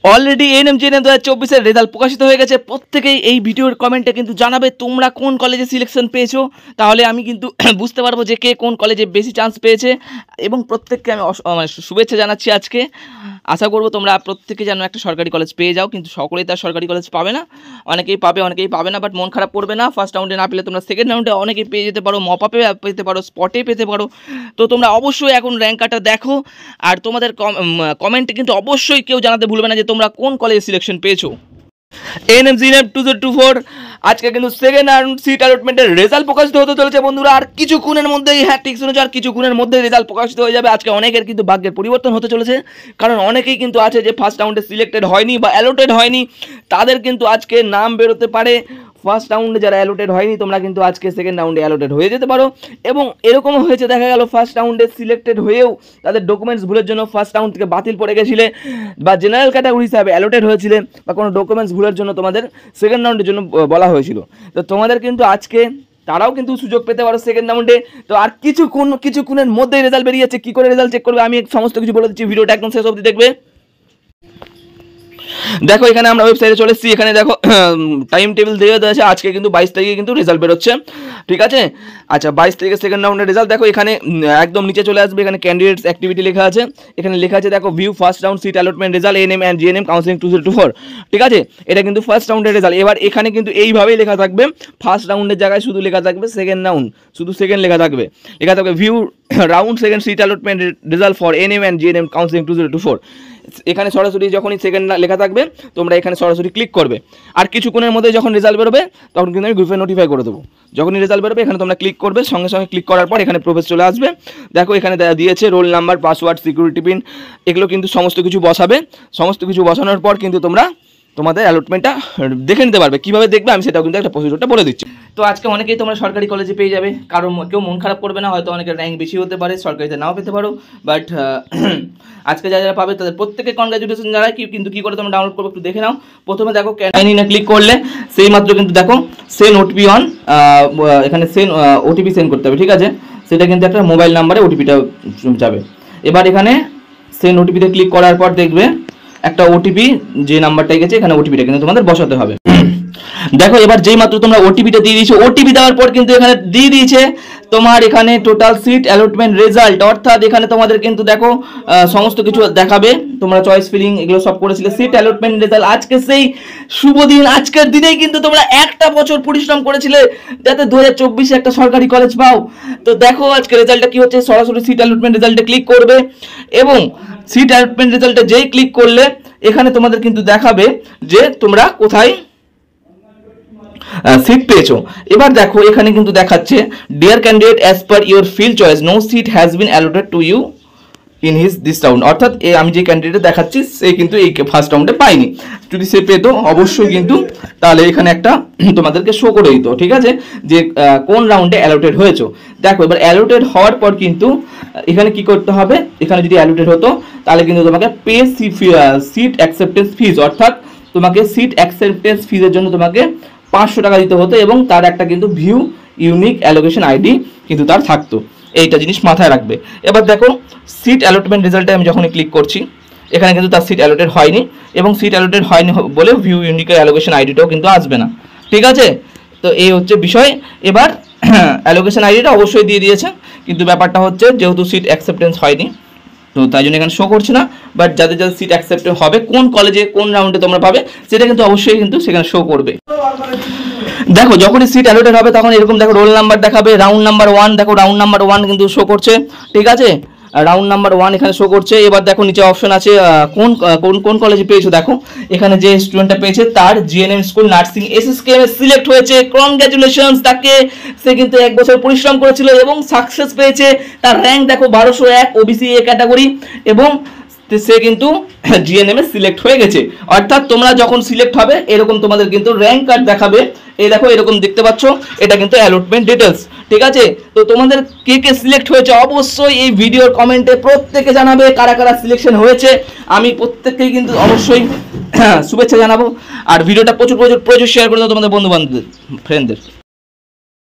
Already ANM GNM 2024 result প্রকাশিত হয়ে গেছে। প্রত্যেকেই এই ভিডিওর কমেন্টে কিন্তু জানাবে তোমরা কোন কলেজে সিলেকশন পেয়েছো, তাহলে আমি কিন্তু বুঝতে পারবো যে কে কোন কলেজে বেশি চান্স পেয়েছে। এবং প্রত্যেককে আমি শুভেচ্ছা জানাচ্ছি আজকে। আশা করবো তোমরা প্রত্যেকে যেন একটা সরকারি কলেজ পেয়ে যাও, কিন্তু সকলেই তার সরকারি কলেজ পাবে না, অনেকেই পাবে অনেকেই পাবে না। বাট মন খারাপ করবে না, ফার্স্ট রাউন্ডে না পেলে তোমরা সেকেন্ড রাউন্ডে অনেকেই পেয়ে যেতে পারো, মপআপে পেতে পারো, স্পটে পেতে পারো। তো তোমরা অবশ্যই এখন র্যাঙ্ক কার্ডটা দেখো, আর তোমাদের কমেন্টে কিন্তু অবশ্যই কেউ জানাতে ভুলবে না যে তোমরা কোন কলেজে সিলেকশন পেয়েছো। এএনএম জিএনএম 2024 আজকে কিন্তু সেকেন্ড রাউন্ড সিট অ্যালটমেন্টের রেজাল্ট প্রকাশিত হতে চলেছে বন্ধুরা। আর কিছুক্ষণের মধ্যেই, হ্যাঁ ঠিক শুনেছো, আর কিছুক্ষণের মধ্যে রেজাল্ট প্রকাশিত হয়ে যাবে। আজকে অনেকের কিন্তু ভাগ্যের পরিবর্তন হতে চলেছে, কারণ অনেকেই কিন্তু আছে যে ফার্স্ট রাউন্ডে সিলেক্টেড হয়নি বা অ্যালোটেড হয়নি, তাদের কিন্তু আজকে নাম বেরোতে পারে। ফার্স্ট রাউন্ডে যারা অ্যালোটেড হয়নি তোমরা কিন্তু আজকে সেকেন্ড রাউন্ডে অ্যালোটেড হয়ে যেতে পারো। এবং এরকমও হয়েছে, দেখা গেল ফার্স্ট রাউন্ডে সিলেক্টেড হয়েও তাদের ডকুমেন্টস ভুলের জন্য ফার্স্ট রাউন্ড থেকে বাতিল পড়ে গেছিলে, বা জেনারেল ক্যাটাগরি হিসাবে অ্যালোটেড হয়েছিলে, বা কোনো ডকুমেন্টস ভুলের জন্য তোমাদের সেকেন্ড রাউন্ডের জন্য বলা হয়েছিল। তো তোমাদের কিন্তু আজকে তারাও কিন্তু সুযোগ পেতে পারো সেকেন্ড রাউন্ডে। তো আর কিছুক্ষণের মধ্যেই রেজাল্ট বেরিয়েছে। কী করে রেজাল্ট চেক করবে আমি সমস্ত কিছু বলে দিচ্ছি, ভিডিওটা একদম শেষ অবধি দেখবে। দেখো এখানে আমরা ওয়েবসাইটে চলে এসেছি। এখানে দেখো টাইম টেবিল দিয়ে দেওয়া আছে। আজকে কিন্তু 22 তারিখে কিন্তু রেজাল্ট বেরোচ্ছে, ঠিক আছে। আচ্ছা 22 তারিখে সেকেন্ড রাউন্ডের রেজাল্ট। দেখো এখানে একদম নিচে চলে আসবে, এখানে ক্যান্ডিডেটস অ্যাক্টিভিটি লেখা আছে। এখানে লেখা আছে দেখো view first round seat allotment result ANM and GNM counselling 2024, ঠিক আছে। এটা কিন্তু ফার্স্ট রাউন্ডের রেজাল্ট। এবার এখানে কিন্তু এইভাবেই লেখা থাকবে, ফার্স্ট রাউন্ডের জায়গায় শুধু লেখা থাকবে সেকেন্ড রাউন্ড, শুধু সেকেন্ড লেখা থাকবে view round second seat allotment result for ANM and GNM counselling 2024। এখানে সরাসরি যখনই সেকেন্ড লেখা থাকবে তোমরা এখানে সরাসরি ক্লিক করবে। আর কিছুক্ষণের মধ্যে যখন রেজাল্ট বেরোবে তখন কিন্তু আমি গ্রুপে নোটিফাই করে দেবো। যখনই রেজাল্ট বেরোবে এখানে তোমরা ক্লিক করবে, সঙ্গে সঙ্গে ক্লিক করার পর এখানে প্রবেশ চলে আসবে। দেখো এখানে দিয়েছে roll number, password, security pin, এগুলো কিন্তু সমস্ত কিছু বসাবে। সমস্ত কিছু বসানোর পর কিন্তু তোমরা তোমাদের অ্যালটমেন্টটা দেখে নিতে পারবে। কীভাবে দেখবে আমি সেটাও কিন্তু একটা প্রসিডিউরটা বলে দিচ্ছি। তো আজকে অনেকেই তোমরা সরকারি কলেজে পেয়ে যাবে, কারণ কেউ মন খারাপ করবে না। হয়তো অনেকের র্যাঙ্ক বেশি হতে পারে, সরকারিতে নাও পেতে পারো, বাট আজকে যারা যারা পাবে তাদের প্রত্যেকে কনগ্রাচুলেশন জানাই। কিন্তু কী করে তোমরা ডাউনলোড করবে একটু দেখে নাও। প্রথমে দেখো ক্যান্ডিডেট ক্লিক করলে সেই মাত্র কিন্তু দেখো সেন্ড ওটিপি অন, এখানে সেন্ড ওটিপি সেন্ড করতে হবে, ঠিক আছে। সেটা কিন্তু একটা মোবাইল নাম্বারে ওটিপিটা যাবে। এবার এখানে সেন্ড ওটিপিতে ক্লিক করার পর দেখবে একটা ওটিপি, যে নাম্বারটাই গেছে এখানে ওটিপিটা কিন্তু তোমাদের বসাতে হবে। দেখো এবার যেই মাত্র তোমরা ওটিপিটা দিয়ে দিয়েছো, ওটিপি দেওয়ার পর কিন্তু এখানে দিয়ে দিয়েছে তোমার এখানে টোটাল সিট অ্যালটমেন্ট রেজাল্ট। অর্থাৎ এখানে তোমাদের কিন্তু দেখো সমস্ত কিছু দেখাবে, তোমরা চয়েস ফিলিং এগুলো সব করেছিলে। সিট অ্যালটমেন্ট রেজাল্ট আজকে সেই শুভ দিন, আজকের দিনেই কিন্তু তোমরা একটা বছর পরিশ্রম করেছিলে যাতে 2024 একটা সরকারি কলেজ পাও। তো দেখো আজকে রেজাল্টটা কি হচ্ছে, সরাসরি সিট অ্যালটমেন্ট রেজাল্টে ক্লিক করবে এবং সিট অ্যালটমেন্ট রেজাল্টে যেই ক্লিক করলে এখানে তোমাদের কিন্তু দেখাবে যে তোমরা কোথায় সিট পেয়েছো। এবার দেখো এখানে কিন্তু দেখাচ্ছে dear candidate as per your field choice no seat has been allotted to you in this round. অর্থাৎ আমি যে ক্যান্ডিডেট দেখাচ্ছি সে কিন্তু এই ফার্স্ট রাউন্ডে পায়নি। যদি সে পেতো অবশ্যই কিন্তু তাহলে এখানে একটা তোমাদেরকে শো করে দিত, ঠিক আছে, যে কোন রাউন্ডে অ্যালোটেড হয়েছো। দেখো এবার অ্যালোটেড হওয়ার পর কিন্তু এখানে কি করতে হবে, এখানে যদি অ্যালোটেড হতো তাহলে কিন্তু তোমাকে পে সিট অ্যাকসেপ্টেন্স ফিজ, অর্থাৎ তোমাকে সিট অ্যাকসেপ্টেন্স ফিজের জন্য তোমাকে 500 টাকা দিতে হতো এবং তার একটা কিন্তু ভিউ ইউনিক অ্যালোকেশন আইডি কিন্তু তার থাকতো। এইটা জিনিস মাথায় রাখবে। এবার দেখো সিট অ্যালটমেন্ট রেজাল্টে আমি যখনই ক্লিক করছি এখানে কিন্তু তার সিট অ্যালোটেড হয়নি, এবং সিট অ্যালোটেড হয়নি বলে ভিউ ইউনিক অ্যালোকেশন আইডিটাও কিন্তু আসবে না, ঠিক আছে। তো এই হচ্ছে বিষয়। এবার অ্যালোকেশন আইডিটা অবশ্যই দিয়ে দিয়েছে, কিন্তু ব্যাপারটা হচ্ছে যেহেতু সিট অ্যাকসেপ্টেন্স হয়নি তো তাই জন্য এখানে শো করছে না। বাট যাদের যাদের সিট অ্যাকসেপ্টেড হবে, কোন কলেজে কোন রাউন্ডে তোমরা পাবে সেটা কিন্তু অবশ্যই কিন্তু সেখানে শো করবে। দেখো যখনই সিট অ্যালোটেড হবে তখন এরকম দেখো রোল নাম্বার দেখাবে, রাউন্ড নাম্বার 1, দেখো রাউন্ড নাম্বার 1 কিন্তু শো করছে, ঠিক আছে। রাউন্ড নাম্বার 1 এখানে শো করছে। এবার দেখো নিচে অপশন আছে কোন কোন কোন কলেজে পেয়েছো। দেখো এখানে যে স্টুডেন্টটা পেয়েছে তার GNM school nursing SSKM A select হয়েছে, কনগ্রাচুলেশনস তাকে। সে কিন্তু 1 বছর পরিশ্রম করেছিল এবং সাকসেস পেয়েছে। তার র্যাঙ্ক দেখো 1201 ওবিসি এ ক্যাটাগরি, এবং সে কিন্তু জিএনএম এ সিলেক্ট হয়ে গেছে। অর্থাৎ তোমরা যখন সিলেক্ট হবে এরকম তোমাদের কিন্তু র্যাঙ্ক কার্ড দেখাবে। এই দেখো এরকম দেখতে পাচ্ছ, এটা কিন্তু অ্যালটমেন্ট ডিটেলস, ঠিক আছে। তো তোমাদের কে কে সিলেক্ট হয়েছে অবশ্যই এই ভিডিওর কমেন্টে প্রত্যেকে জানাবে কারা কারা সিলেকশন হয়েছে। আমি প্রত্যেককেই কিন্তু অবশ্যই শুভেচ্ছা জানাবো। আর ভিডিওটা প্রচুর শেয়ার করে দাও তোমাদের বন্ধু বান্ধবদের, ফ্রেন্ডদের।